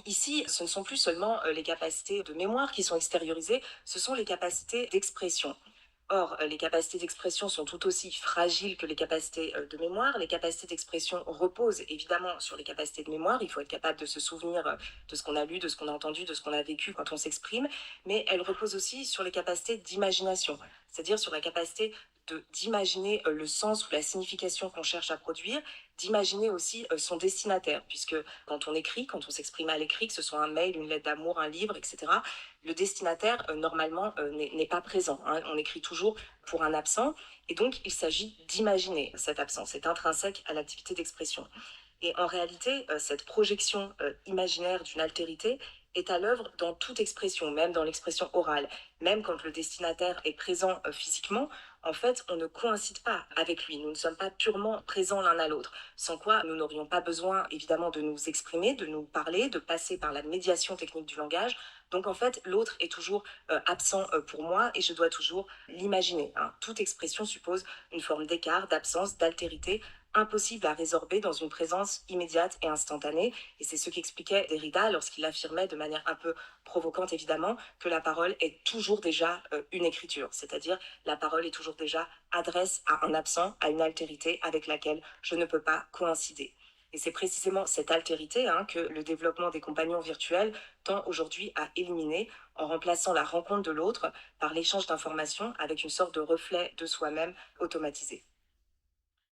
Ici, ce ne sont plus seulement les capacités de mémoire qui sont extériorisées, ce sont les capacités d'expression. Or, les capacités d'expression sont tout aussi fragiles que les capacités de mémoire. Les capacités d'expression reposent évidemment sur les capacités de mémoire. Il faut être capable de se souvenir de ce qu'on a lu, de ce qu'on a entendu, de ce qu'on a vécu quand on s'exprime. Mais elles reposent aussi sur les capacités d'imagination, c'est-à-dire sur la capacité d'imaginer le sens ou la signification qu'on cherche à produire, d'imaginer aussi son destinataire, puisque quand on écrit, quand on s'exprime à l'écrit, que ce soit un mail, une lettre d'amour, un livre, etc., le destinataire, normalement, n'est pas présent, hein. On écrit toujours pour un absent, et donc il s'agit d'imaginer cet absent. C'est intrinsèque à l'activité d'expression. Et en réalité, cette projection imaginaire d'une altérité est à l'œuvre dans toute expression, même dans l'expression orale. Même quand le destinataire est présent physiquement, en fait, on ne coïncide pas avec lui. Nous ne sommes pas purement présents l'un à l'autre. Sans quoi, nous n'aurions pas besoin, évidemment, de nous exprimer, de nous parler, de passer par la médiation technique du langage. Donc, en fait, l'autre est toujours absent pour moi et je dois toujours l'imaginer, hein. Toute expression suppose une forme d'écart, d'absence, d'altérité impossible à résorber dans une présence immédiate et instantanée. Et c'est ce qu'expliquait Derrida lorsqu'il affirmait de manière un peu provocante évidemment que la parole est toujours déjà une écriture, c'est-à-dire la parole est toujours déjà adresse à un absent, à une altérité avec laquelle je ne peux pas coïncider. Et c'est précisément cette altérité que le développement des compagnons virtuels tend aujourd'hui à éliminer en remplaçant la rencontre de l'autre par l'échange d'informations avec une sorte de reflet de soi-même automatisé.